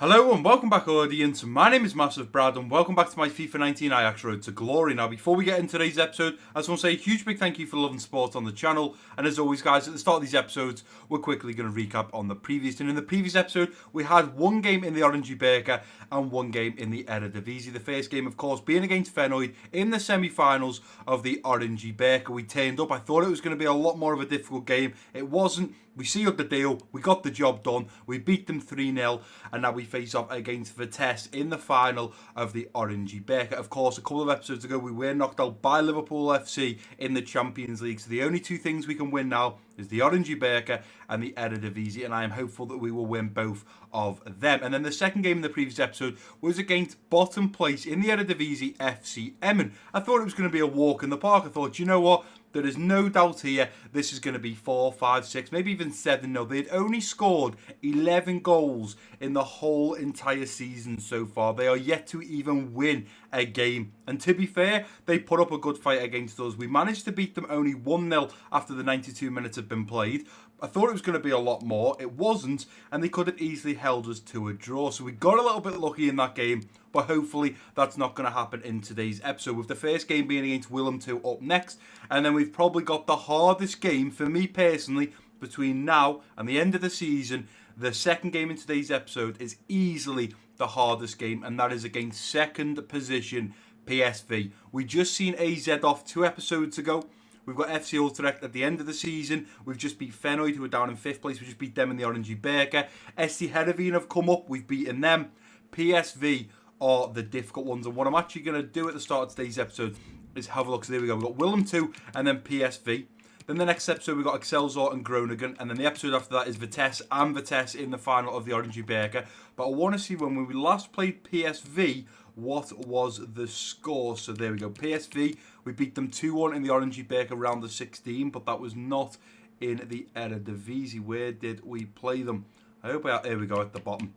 Hello and welcome back, audience. My name is MassiveBrad and welcome back to my FIFA 19 Ajax Road to Glory. Now, before we get into today's episode, I just want to say a huge big thank you for love and support on the channel. And as always, guys, at the start of these episodes, we're quickly going to recap on the previous. And in the previous episode, we had one game in the Oranje Beker and one game in the Eredivisie. The first game, of course, being against Feyenoord in the semi-finals of the Oranje Beker. We turned up. I thought it was going to be a lot more of a difficult game. It wasn't. We sealed the deal, we got the job done, we beat them 3-0, and now we face off against Vitesse in the final of the Oranje Beker. Of course, a couple of episodes ago, we were knocked out by Liverpool FC in the Champions League, so the only two things we can win now is the Oranje Beker and the Eredivisie, and I am hopeful that we will win both of them. And then the second game in the previous episode was against bottom place in the Eredivisie, FC Emmen. I thought it was going to be a walk in the park. I thought, you know what? There is no doubt here this is going to be 4, 5, 6, maybe even 7-0. They'd only scored 11 goals in the whole entire season so far. They are yet to even win a game. And to be fair, they put up a good fight against us. We managed to beat them only 1-0 after the 92 minutes had been played. I thought it was going to be a lot more. It wasn't, and they could have easily held us to a draw. So we got a little bit lucky in that game, but hopefully that's not going to happen in today's episode, with the first game being against Willem 2 up next. And then we've probably got the hardest game for me personally between now and the end of the season. The second game in today's episode is easily the hardest game, and that is against second position PSV. We just seen AZ off 2 episodes ago. We've got FC Utrecht at the end of the season. We've just beat Feyenoord, who are down in 5th place. We just beat them in the Oranje Beker. SC Heerenveen have come up. We've beaten them. PSV are the difficult ones. And what I'm actually going to do at the start of today's episode is have a look. So there we go. We've got Willem 2 and then PSV. Then the next episode, we've got Excelsior and Groningen. And then the episode after that is Vitesse and Vitesse in the final of the Oranje Beker. But I want to see when we last played PSV, what was the score. So there we go. PSV, we beat them 2-1 in the Oranje Beker round of 16, but that was not in the Eredivisie. Where did we play them? Here we go at the bottom.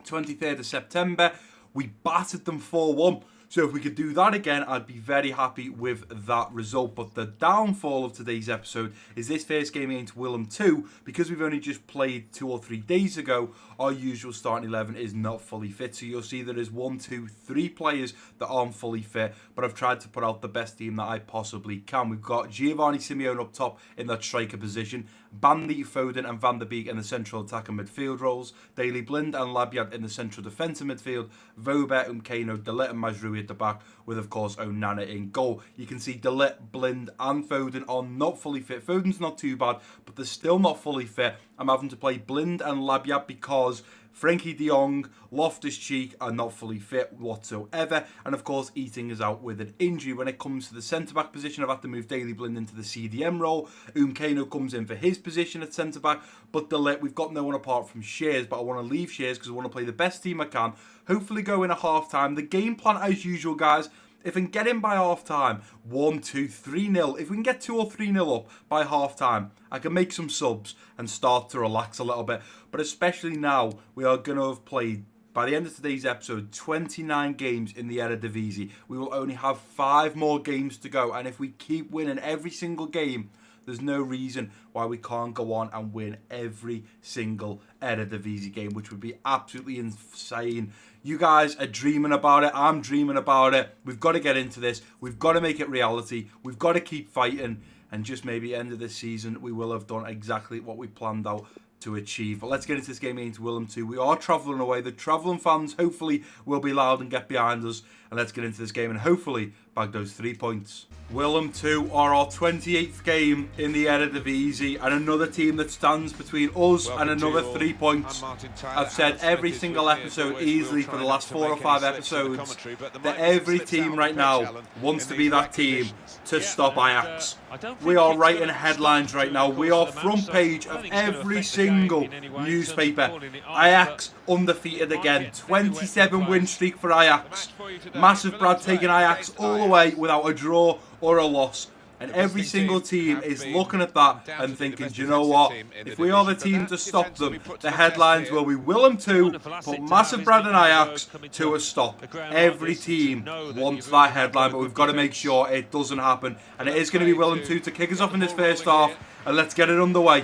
23rd of September, we battered them 4-1. So if we could do that again, I'd be very happy with that result. But the downfall of today's episode is this first game against Willem 2. Because we've only just played 2 or 3 days ago, our usual starting 11 is not fully fit. So you'll see there is 1, 2, 3 players that aren't fully fit. But I've tried to put out the best team that I possibly can. We've got Giovanni Simeone up top in that striker position. Bandy, Foden and Van der Beek in the central attack and midfield roles. Daley Blind and Labiat in the central defensive midfield. Vober, Umkano, De Ligt and Mazrui at the back, with of course Onana in goal. You can see De Ligt, Blind and Foden are not fully fit. Foden's not too bad, but they're still not fully fit. I'm having to play Blind and Labiat because Frenkie de Jong, Loftus-Cheek are not fully fit whatsoever. And of course, Eating is out with an injury. When it comes to the centre-back position, I've had to move Daley Blind into the CDM role. Umkano comes in for his position at centre-back. But De Ligt, we've got no one apart from Shears. But I want to leave Shears because I want to play the best team I can. Hopefully go in at half-time. The game plan as usual, guys. If we can get in by half-time, 1, 2, 3-0. If we can get 2 or 3-0 up by half-time, I can make some subs and start to relax a little bit. But especially now, we are going to have played, by the end of today's episode, 29 games in the Eredivisie. We will only have 5 more games to go. And if we keep winning every single game, there's no reason why we can't go on and win every single Eredivisie game, which would be absolutely insane. You guys are dreaming about it. I'm dreaming about it. We've got to get into this. We've got to make it reality. We've got to keep fighting. And just maybe end of this season, we will have done exactly what we planned out to achieve. But let's get into this game against Willem 2. We are travelling away. The travelling fans hopefully will be loud and get behind us. And let's get into this game and hopefully bag those 3 points. Willem 2 are our 28th game in the Eredivisie, and another team that stands between us and another 3 points. I've said every single episode easily for the last 4 or 5 episodes that every team right now wants to be that team to stop Ajax. We are writing headlines right now. We are front page of every single newspaper. Ajax undefeated again. 27 win streak for Ajax. MassiveBrad taking Ajax all the way without a draw or a loss. And every single team is looking at that and thinking, do you know what? If we are the team to stop them, the headlines will be Willem 2, put MassiveBrad and Ajax to a stop. Every team wants that headline, but we've got to make sure it doesn't happen. And it is going to be Willem 2 to kick us off in this first half. And let's get it underway.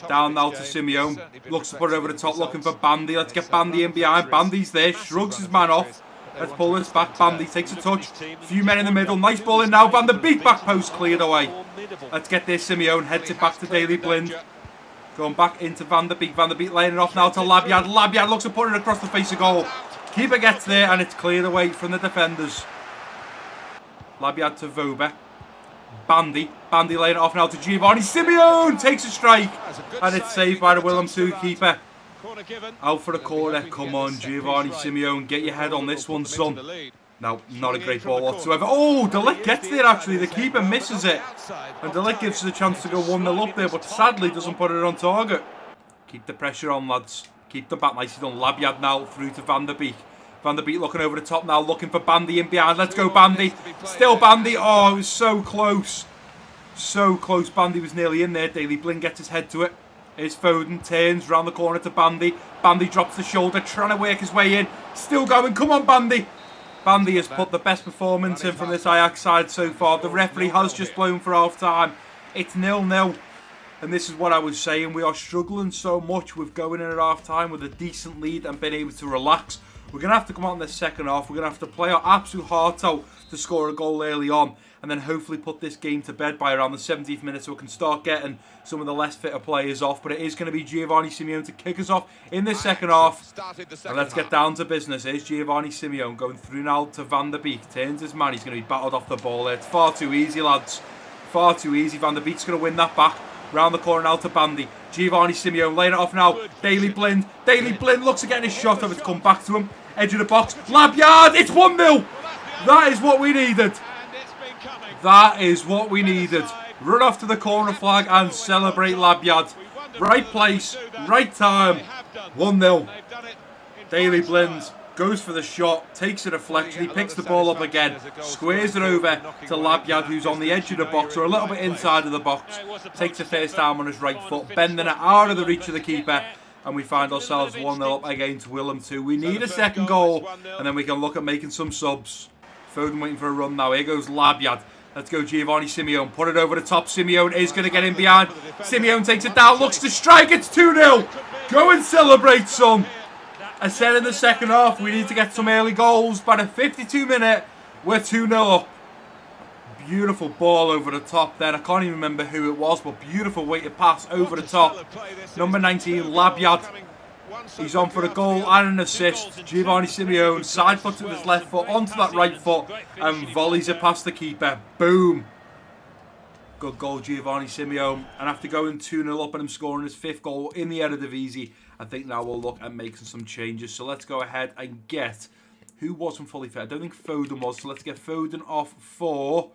Down now to Simeone. Looks to put it over the top, looking for Bandy. Let's get Bandy in behind. Bandy's there, shrugs his man off. Let's pull this back. Bandy takes a touch. Few men in the middle. Nice ball in now. Van der Beek back post cleared away. Let's get this. Simeone heads it back to Daley Blind. Going back into Van der Beek. Van der Beek laying it off now to Labyad. Labyad looks to put it across the face of goal. Keeper gets there and it's cleared away from the defenders. Labyad to Voba. Bandy laying it off now to Giovanni. Simeone takes a strike. And it's saved by the Willem II keeper. Out for the corner. Come on, Giovanni Simeone. Get your head on this one, son. No, not a great ball whatsoever. Oh, De Ligt gets there actually. The keeper misses it. And De Ligt gives us a chance to go 1-0 up there, but sadly doesn't put it on target. Keep the pressure on, lads. Keep the back nicely done. Labyad now through to Van der Beek. Van der Beek looking over the top now, looking for Bandy in behind. Let's go, Bandy. Still Bandy. Oh, it was so close. So close. Bandy was nearly in there. Daley Blind gets his head to it. Here's Foden. Turns round the corner to Bandy. Bandy drops the shoulder, trying to work his way in. Still going. Come on, Bandy. Bandy has put the best performance in from this Ajax side so far. The referee has just blown for half time. It's 0-0. And this is what I was saying. We are struggling so much with going in at half time with a decent lead and being able to relax. We're going to have to come out in the second half. We're going to have to play our absolute heart out to score a goal early on. And then hopefully put this game to bed by around the 70th minute so we can start getting some of the less fitter players off. But it is going to be Giovanni Simeone to kick us off in this second half. And let's get down to business. Here's Giovanni Simeone going through now to Van der Beek. Turns his man. He's going to be battled off the ball there. It's far too easy, lads. Far too easy. Van der Beek's going to win that back. Round the corner now to Bandy. Giovanni Simeone laying it off now. Daley Blind. Daley Blind looks at getting his shot off. It's come back to him. Edge of the box. Labyad. It's 1-0. That is what we needed. That is what we needed. Run off to the corner flag and celebrate Labyad. Right place, right time. 1-0. Daley Blind goes for the shot, takes a deflection, he picks the ball up again, squares it over to Labyad, who's on the edge of the box, or a little bit inside of the box, takes a first down on his right foot, bending it out of the reach of the keeper, and we find ourselves 1-0 up against Willem II. We need a second goal, and then we can look at making some subs. Foden waiting for a run now. Here goes Labyad. Let's go Giovanni Simeone. Put it over the top. Simeone is going to get in behind. Simeone takes it down. Looks to strike. It's 2-0. Go and celebrate, son. I said in the second half we need to get some early goals. By the 52 minute, we're 2-0 up. Beautiful ball over the top there. I can't even remember who it was, but beautiful weighted pass over the top. Number 19, Labyad. He's on for a goal and an assist. Giovanni Simeone side foots with his left foot onto that right foot and volleys it past the keeper. Boom. Good goal, Giovanni Simeone. And after going 2-0 up and him scoring his 5th goal in the Eredivisie, I think now we'll look at making some changes. So let's go ahead and get who wasn't fully fit. I don't think Foden was, so let's get Foden off for...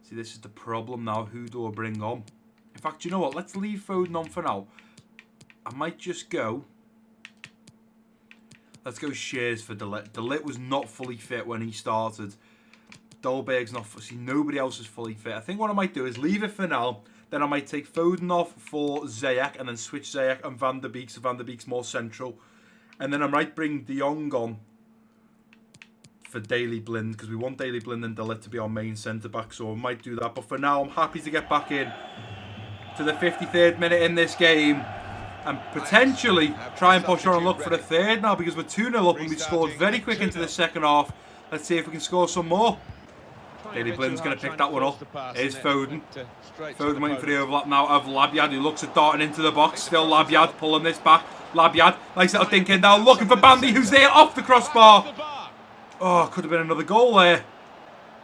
See, this is the problem now. Who do I bring on? In fact, you know what? Let's leave Foden on for now. I might just go... Let's go Shares for De Ligt. De Ligt was not fully fit when he started. Dolberg's not... See, nobody else is fully fit. I think what I might do is leave it for now. Then I might take Foden off for Ziyech and then switch Ziyech and Van der Beek, so Van der Beek's more central. And then I might bring De Jong on for Daley Blind, because we want Daley Blind and De Ligt to be our main centre-back, so I might do that. But for now, I'm happy to get back in to the 53rd minute in this game and potentially try and push on and look for the third now, because we're 2-0 up and we've scored very quick into the second half. Let's see if we can score some more. Daley Blind's going to pick that one up. Here's Foden. Foden waiting for the overlap now of Labyad, who looks at darting into the box. Still Labyad pulling this back. Labyad, nice little dink in now, looking for Bandy, who's there off the crossbar. Oh, could have been another goal there.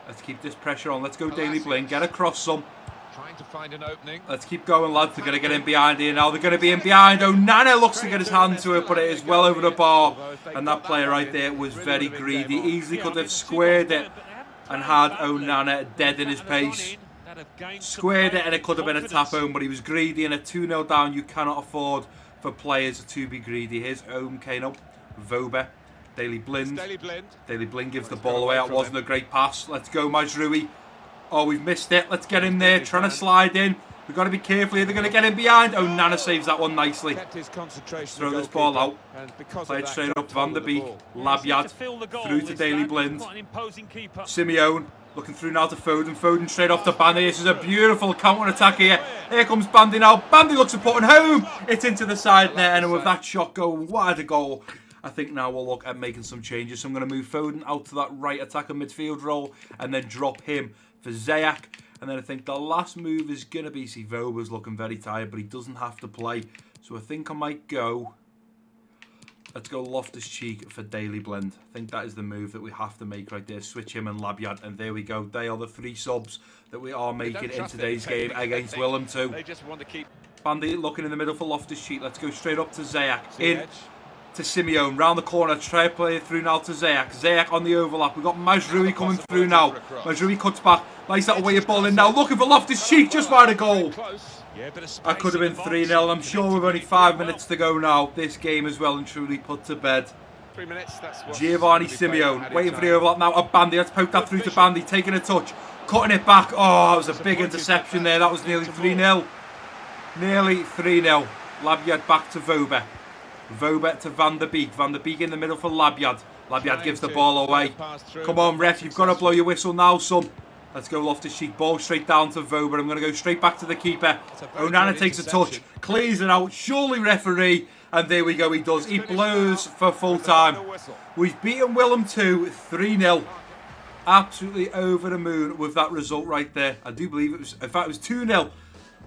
Let's keep this pressure on. Let's go Daley Blind. Get across some. Trying to find an opening. Let's keep going, lads. They're going to get in behind here now. They're going to be in behind. Onana looks to get his hand to it, but it is well over the bar. And that player right there was very greedy. Easily could have squared it and had Onana dead in his pace. Squared it and it could have been a tap home, but he was greedy. And a 2-0 down, you cannot afford for players to be greedy. Here's Kano, Voba, Daley Blind. Daley Blind gives the ball away. That wasn't a great pass. Let's go, Mazraoui. Oh, we've missed it. Let's get in there. Trying to slide in. We've got to be careful here. They're going to get in behind. Onana saves that one nicely. Let's throw this ball out. Play it straight up. Van der Beek. Labyad. Through to Daley Blind. Simeone. Looking through now to Foden. Foden straight off to Bandy. This is a beautiful counter-attack here. Here comes Bandy now. Bandy looks to put it home. It's into the side net, and with that shot going wide a goal, I think now we'll look at making some changes. So I'm going to move Foden out to that right attacker midfield role and then drop him for Ziyech. And then I think the last move is going to be, see, Voba's looking very tired, but he doesn't have to play. So I think I might go... Let's go Loftus-Cheek for Daily Blend. I think that is the move that we have to make right there. Switch him and Labyad, and there we go. They are the 3 subs that we are making in today's game against Willem 2. They just want to keep Bandy looking in the middle for Loftus-Cheek. Let's go straight up to Ziyech. In to Simeone. Round the corner. Try to play it through now to Ziyech. Ziyech on the overlap. We've got Mazraoui coming through now. Mazraoui cuts back. Likes that away ball in now. Looking for Loftus-Cheek. Just fired a goal. That could have been 3-0. I'm sure we've only 5 minutes to go now. This game is well and truly put to bed. 3 minutes, that's Giovanni Simeone waiting for the overlap now of Bandy. Let's poke that through to Bandy. Taking a touch. Cutting it back. Oh, that was a big interception there. That was nearly 3-0. Nearly 3-0. Labyad back to Voba. Voba to Van der Beek. Van der Beek in the middle for Labyad. Labyad gives the ball away. Come on, ref. You've got to blow your whistle now, son. Let's go Loftus-Cheek. Ball straight down to Voba. I'm going to go straight back to the keeper. Onana takes a touch. Clears it out. Surely referee. And there we go. He does. He blows for full time. We've beaten Willem 2 3-0. Absolutely over the moon with that result right there. I do believe it was, in fact, it was 2-0.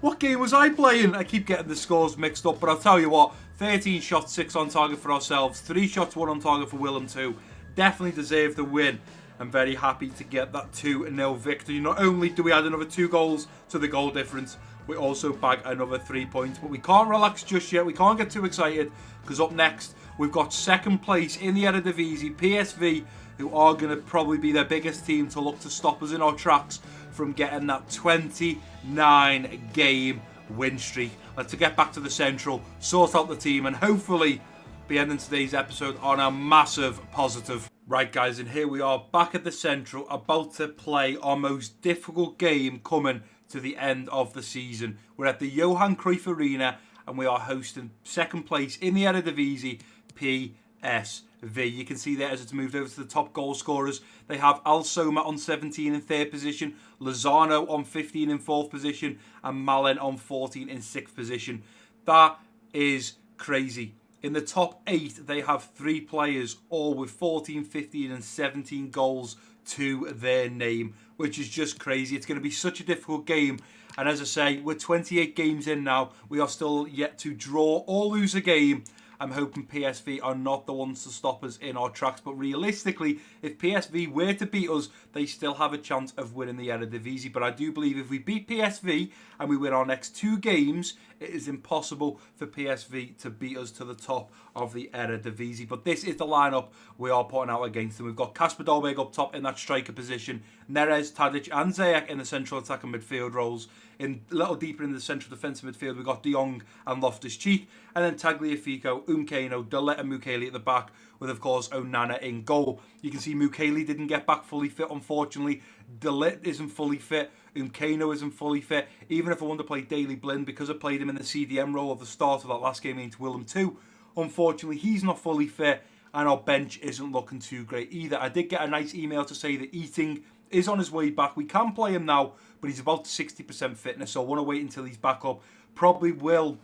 What game was I playing? I keep getting the scores mixed up. But I'll tell you what. 13 shots, 6 on target for ourselves. 3 shots, 1 on target for Willem 2. Definitely deserved the win. I'm very happy to get that 2-0 victory. Not only do we add another 2 goals to the goal difference, we also bag another 3 points. But we can't relax just yet. We can't get too excited because up next, we've got second place in the Eredivisie, PSV, who are going to probably be their biggest team to look to stop us in our tracks from getting that 29-game win streak. Let's get back to the Central, sort out the team, and hopefully be ending today's episode on a massive positive. Right guys, and here we are back at the Central, about to play our most difficult game coming to the end of the season. We're at the Johan Cruyff Arena and we are hosting second place in the Eredivisie, PSV. You can see there as it's moved over to the top goal scorers. They have Al Soma on 17 in 3rd position, Lozano on 15 in 4th position, and Malen on 14 in 6th position. That is crazy. In the top 8, they have 3 players, all with 14, 15 and 17 goals to their name, which is just crazy. It's going to be such a difficult game. And as I say, we're 28 games in now. We are still yet to draw or lose a game. I'm hoping PSV are not the ones to stop us in our tracks. But realistically, if PSV were to beat us, they still have a chance of winning the Eredivisie. But I do believe if we beat PSV and we win our next 2 games, it is impossible for PSV to beat us to the top of the Eredivisie. But this is the lineup we are putting out against them. We've got Kasper Dolberg up top in that striker position. Neres, Tadic and Ziyech in the central attacking midfield roles. In a little deeper in the central defensive midfield, we've got De Jong and Loftus-Cheek. And then Tagliafico, Umkeno, Delet and Mukiele at the back, with, of course, Onana in goal. You can see Mukiele didn't get back fully fit, unfortunately. Delet isn't fully fit. Umkeno isn't fully fit. Even if I want to play Daily Blind, because I played him in the CDM role at the start of that last game against Willem 2, unfortunately, he's not fully fit. And our bench isn't looking too great either. I did get a nice email to say that Eating is on his way back. We can play him now, but he's about 60% fitness, so I want to wait until he's back up. Probably will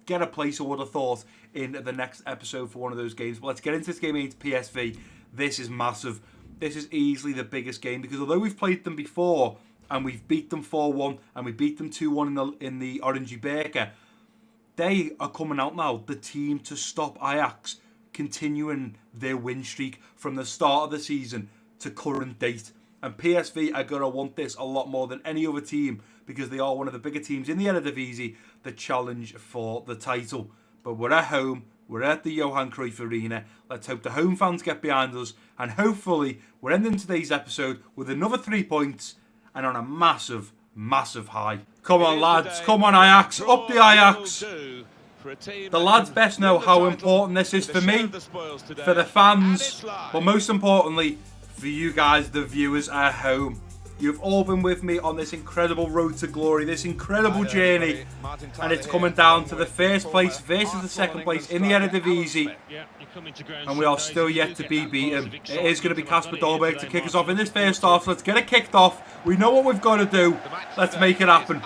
get a place, I would have thought, in the next episode for one of those games. But let's get into this game against PSV. This is massive. This is easily the biggest game, because although we've played them before, and we've beat them 4-1, and we beat them 2-1 in the Oranje Beker, they are coming out now, the team to stop Ajax continuing their win streak from the start of the season to current date. And PSV are going to want this a lot more than any other team, because they are one of the bigger teams in the Eredivisie that challenge for the title. But we're at home, we're at the Johan Cruyff Arena. Let's hope the home fans get behind us, and hopefully we're ending today's episode with another 3 points and on a massive, massive high. Come on lads, come on Ajax, up the Ajax. The lads best know how important this is for me, for the fans, but most importantly, for you guys, the viewers at home. You've all been with me on this incredible road to glory, this incredible journey, and it's coming down to the first place versus the second place in the Eredivisie, and we are still yet to be beaten. It is going to be Kasper Dolberg to kick us off in this first half, so let's get it kicked off. We know what we've got to do. Let's make it happen.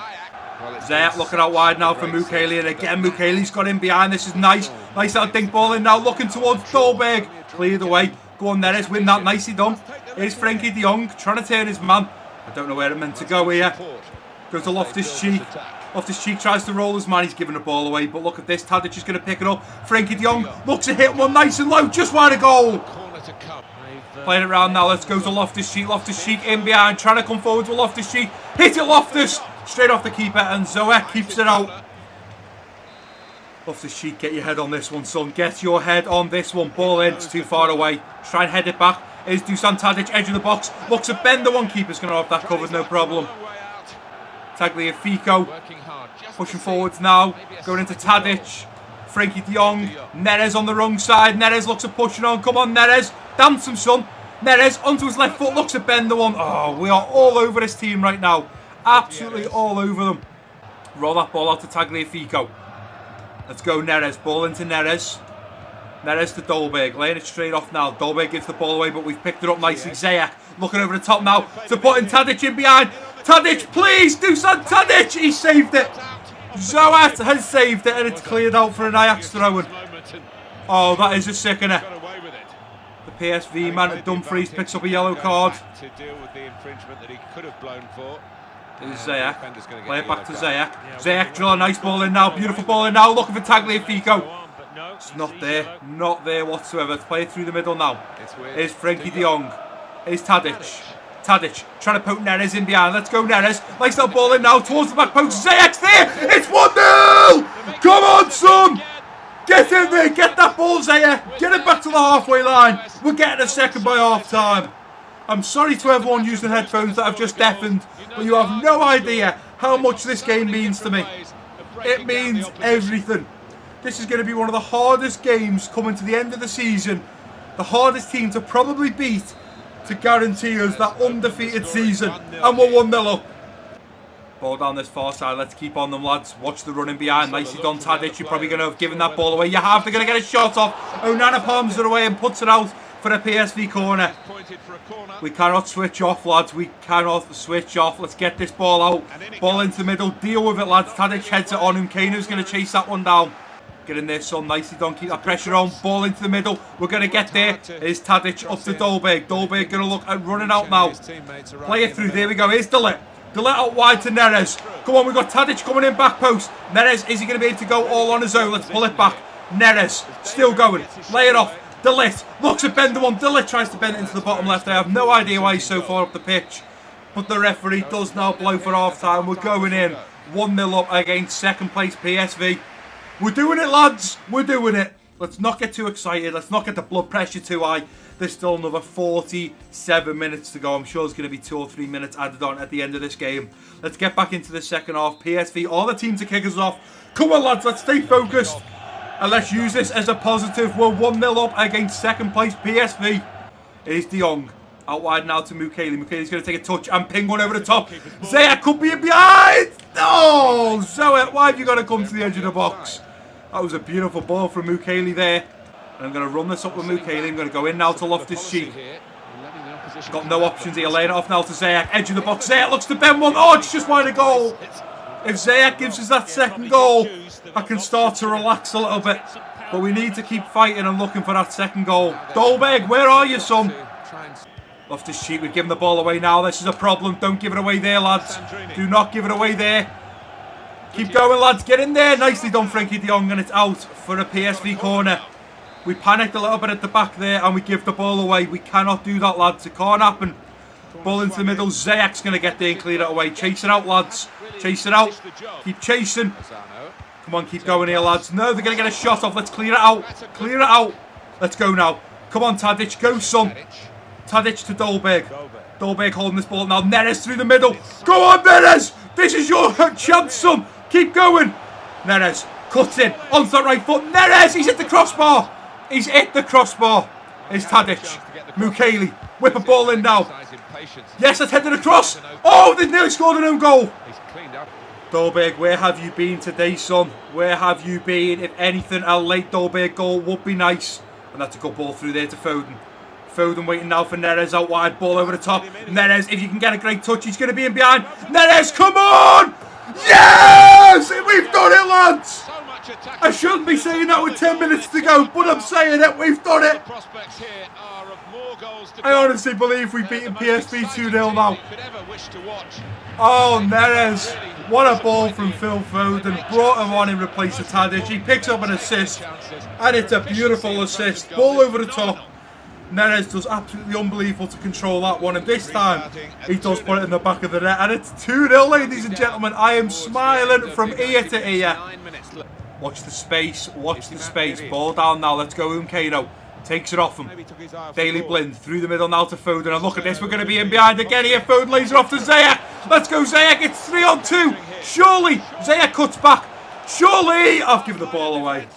Zayat looking out wide now for Mukiele, and again Mukele's got in behind. This is nice. Nice little dink ball in now, looking towards Dolberg. Cleared away. Go on, Neres, win that. Nicely done. Here's Frenkie de Jong trying to turn his man. I don't know where it meant to go here. Goes to Loftus-Cheek. Loftus-Cheek tries to roll his man. He's giving the ball away. But look at this. Tadic is going to pick it up. Frenkie de Jong looks to hit one nice and low. Just wide of goal. Playing it around now. Let's go to Loftus-Cheek. Loftus-Cheek in behind. Trying to come forward to Loftus-Cheek. Hit it, Loftus. Straight off the keeper. And Zoe keeps it out. Loftus-Cheek, get your head on this one, son. Get your head on this one. Ball in. It's too far away. Try and head it back. Is Dusan Tadic, edge of the box. Looks at Ben, the one keeper's going to have that covered, no problem. Tagliafico pushing forwards now. Going into Tadic. Frenkie de Jong. Neres on the wrong side. Neres looks at pushing on. Come on, Neres. Dance him, son. Neres onto his left foot. Looks at Ben, the one. Oh, we are all over this team right now. Absolutely all over them. Roll that ball out to Tagliafico. Let's go, Neres. Ball into Neres. Neres to Dolberg, laying it straight off now. Dolberg gives the ball away, but we've picked it up nicely. Zayat looking over the top now to putting Tadic in behind. Tadic, please, Dusan Tadic! He saved it. Zoat has saved it, and it's cleared out for an Ajax throw-in. Oh, that is a sickener. The PSV man, Dumfries, picks up a yellow card. There's Zayat. Play it back to Zayat. Zayat drill a nice ball in now. Beautiful ball in now. Looking for Tagliafico. It's not there. Not there whatsoever. Let's play it through the middle now. Here's Frenkie de Jong. Here's Tadic. Tadic trying to poke Neres in behind. Let's go, Neres. Nice little ball in now towards the back post. Zayat's there. It's 1-0. Come on, son. Get in there. Get that ball, Zayat. Get it back to the halfway line. We're getting a second by half time. I'm sorry to everyone using headphones that I've just deafened, but you have no idea how much this game means to me. It means everything. This is going to be one of the hardest games coming to the end of the season. The hardest team to probably beat to guarantee us that undefeated season. And we're 1-0 up. Ball down this far side. Let's keep on them, lads. Watch the running behind. Nicely done, Tadic. You're probably going to have given that ball away. You have. They're going to get a shot off. Onana palms it away and puts it out for a PSV corner. We cannot switch off, lads. We cannot switch off. Let's get this ball out. Ball into the middle. Deal with it, lads. Tadic heads it on. Umkanu's going to chase that one down. Get in there, son. Nicely done. Keep that pressure on. Ball into the middle. We're going to get there. Here's Tadic up to Dolberg. Dolberg going to look at running out now. Play it through. There we go. Here's Delit. Delit out wide to Neres. Come on, we've got Tadic coming in back post. Neres, is he going to be able to go all on his own? Let's pull it back. Neres, still going. Lay it off. Delit looks at bend the one. Delit tries to bend it into the bottom left. I have no idea why he's so far up the pitch. But the referee does now blow for half time. We're going in 1-0 up against second place PSV. We're doing it, lads. We're doing it. Let's not get too excited. Let's not get the blood pressure too high. There's still another 47 minutes to go. I'm sure there's going to be 2 or 3 minutes added on at the end of this game. Let's get back into the second half. PSV are the team to kick us off. Come on, lads. Let's stay focused. And let's use this as a positive. We're 1-0 up against second place PSV. Here's De Jong. Out wide now to Mukiele. Mukele's going to take a touch and ping one over the top. Zayat could be in behind. Oh, Zoe, why have you got to come to the edge of the box? That was a beautiful ball from Mukiele there. And I'm going to run this up with Mukiele. I'm going to go in now to Loftus-Cheek. Got no options here. Laying it off now to Zayat. Edge of the box. Zayat looks to bend one. Oh, it's just wide of goal. If Zayat gives us that second goal, I can start to relax a little bit. But we need to keep fighting and looking for that second goal. Dolberg, where are you, son? Loftus-Cheek, we've given the ball away now. This is a problem. Don't give it away there, lads. Do not give it away there. Keep going, lads. Get in there. Nicely done, Frenkie de Jong, and it's out for a PSV corner. We panicked a little bit at the back there, and we give the ball away. We cannot do that, lads. It can't happen. Ball into the middle. Zayak's going to get there and clear it away. Chase it out, lads. Chase it out. Keep chasing. Come on, keep going here, lads. No, they're going to get a shot off. Let's clear it out. Clear it out. Let's go now. Come on, Tadic. Go, son. Tadic to Dolberg. Dolberg holding this ball now. Neres through the middle. Go on, Neres. This is your chance, son. Keep going. Neres cuts in onto the right foot. Neres, he's hit the crossbar. He's hit the crossbar. It's Tadic. Mukeli. Whip a ball in now. Yes, that's headed across. Oh, they've nearly scored an own goal. Dolberg, where have you been today, son? Where have you been? If anything, a late Dolberg goal would be nice. And that's a good ball through there to Foden. Foden waiting now for Neres out wide. Ball over the top. Neres, if you can get a great touch, he's going to be in behind. Neres, come on! Yes! We've done it, lads! I shouldn't be saying that with 10 minutes to go, but I'm saying it. We've done it. I honestly believe we've beaten PSV 2-0 now. Oh, Neres. What a ball from Phil Foden. Brought him on in replace of Tadic. He picks up an assist. And it's a beautiful assist. Ball over the top. Neres does absolutely unbelievable to control that one. And this time, he does put it in the back of the net. And it's 2-0, ladies and gentlemen. I am smiling from ear to ear. Watch the space. Watch the space. Ball down now. Let's go, Umkano. Takes it off him. Daily Blind through the middle now to Foden. And look at this. We're going to be in behind again here. Foden lays it off to Ziyech. Let's go, Ziyech. It's 3-on-2. Surely. Ziyech cuts back. Surely. I've given the ball away.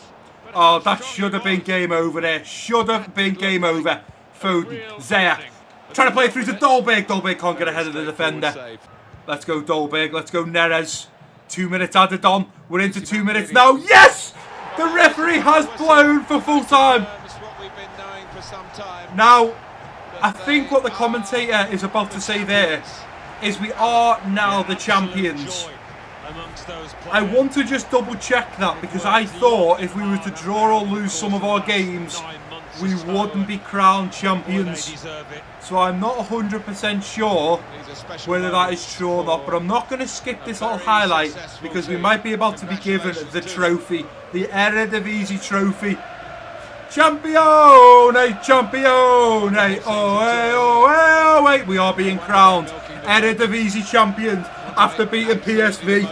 Oh, that should have been game over there. Should have been game over. Foden. Ziyech. Trying to play it through to Dolberg. Dolberg can't get ahead of the defender. Let's go, Dolberg. Let's go, Neres. 2 minutes added on. We're into 2 minutes now. Yes! The referee has blown for full time. Now, I think what the commentator is about to say there is we are now the champions. I want to just double check that because I thought if we were to draw or lose some of our games, we wouldn't be crowned champions. So I'm not 100% sure whether that is true or not, but I'm not going to skip this little highlight because we might be about to be given the trophy, the Eredivisie trophy. Kampioen, Kampioen, oh, wait, we are being crowned Eredivisie champions after beating PSV.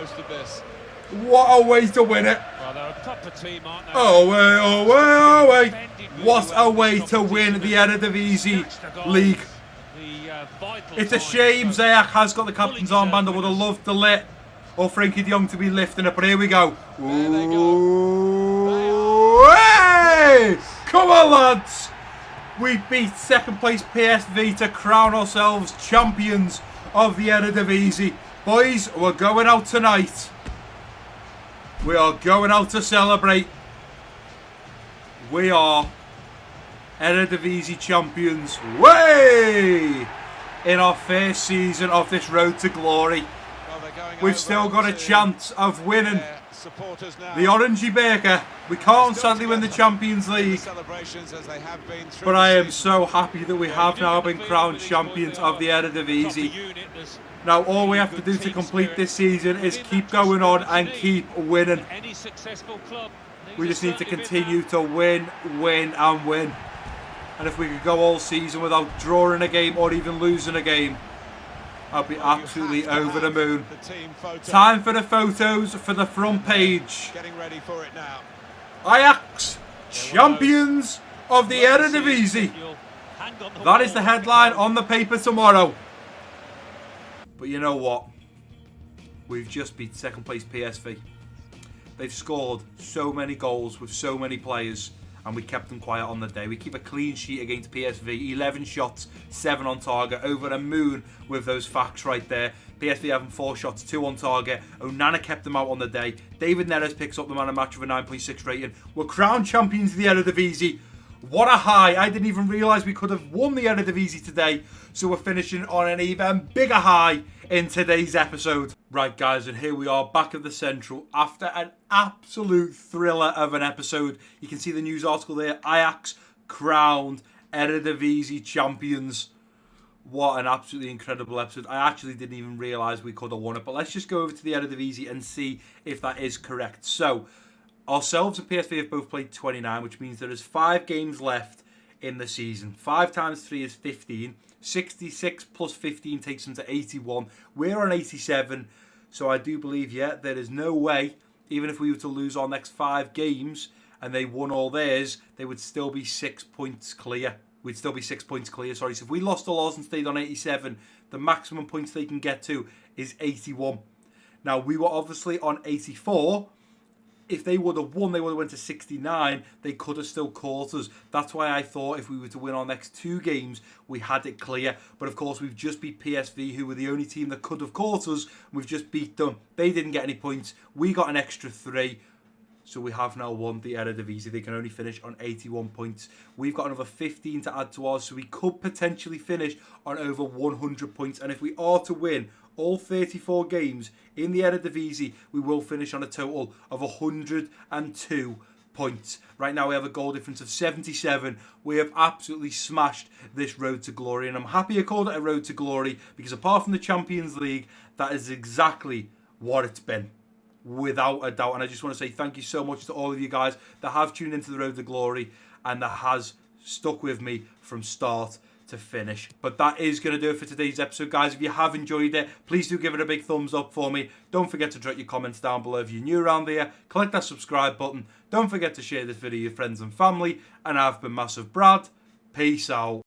What a way to win it. Oh, wait. What a way to win the Eredivisie League. It's a shame Ziyech has got the captain's armband. I would have loved to let or Frankie de Jong to be lifting it, but here we go. Ooh, hey! Come on, lads. We beat second place PSV to crown ourselves champions of the Eredivisie. Boys, we're going out tonight. We are going out to celebrate. We are Eredivisie champions. Way! In our first season of this road to glory. We've still got a chance of winning the Orangey Baker. We can't sadly win the Champions League. But I am so happy that we have now been crowned champions of the Eredivisie. Now all we have to do to complete this season is keep going on and keep winning. We just need to continue to win, win and win. And if we could go all season without drawing a game or even losing a game, I'll be absolutely over the moon. Time for the photos for the front page. Getting ready for it now. Ajax, champions of the Eredivisie. That is the headline on the paper tomorrow. But you know what? We've just beat second place PSV. They've scored so many goals with so many players, and we kept them quiet on the day. We keep a clean sheet against PSV. 11 shots, 7 on target. Over the moon with those facts right there. PSV having 4 shots, 2 on target. Onana kept them out on the day. David Neres picks up the man of match with a 9.6 rating. We're crowned champions of the Eredivisie. What a high. I didn't even realise we could have won the Eredivisie today. So we're finishing on an even bigger high in today's episode. Right, guys, and here we are back at the Central after an absolute thriller of an episode. You can see the news article there. Ajax crowned Eredivisie champions. What an absolutely incredible episode. I actually didn't even realise we could have won it. But let's just go over to the Eredivisie and see if that is correct. So, ourselves and PSV have both played 29, which means there is 5 games left in the season. 5 times 3 is 15. 66 plus 15 takes them to 81. We're on 87. So I do believe, yeah, there is no way, even if we were to lose our next 5 games and they won all theirs, they would still be 6 points clear. We'd still be 6 points clear, sorry. So if we lost all ours and stayed on 87, the maximum points they can get to is 81. Now, we were obviously on 84. if they would have won, they would have went to 69. They could have still caught us. That's why I thought if we were to win our next 2 games, we had it clear. But of course, we've just beat PSV, who were the only team that could have caught us. We've just beat them. They didn't get any points. We got an extra 3. So we have now won the Eredivisie. They can only finish on 81 points. We've got another 15 to add to ours, so we could potentially finish on over 100 points. And if we are to win all 34 games in the Eredivisie, we will finish on a total of 102 points. Right now we have a goal difference of 77. We have absolutely smashed this road to glory. And I'm happy I called it a road to glory because apart from the Champions League, that is exactly what it's been. Without a doubt. And I just want to say thank you so much to all of you guys that have tuned into the Road to Glory and that has stuck with me from start to finish. But that is going to do it for today's episode, guys. If you have enjoyed it, please do give it a big thumbs up for me. Don't forget to drop your comments down below if you're new around here. Click that subscribe button. Don't forget to share this video with your friends and family. And I've been Massive Brad. Peace out.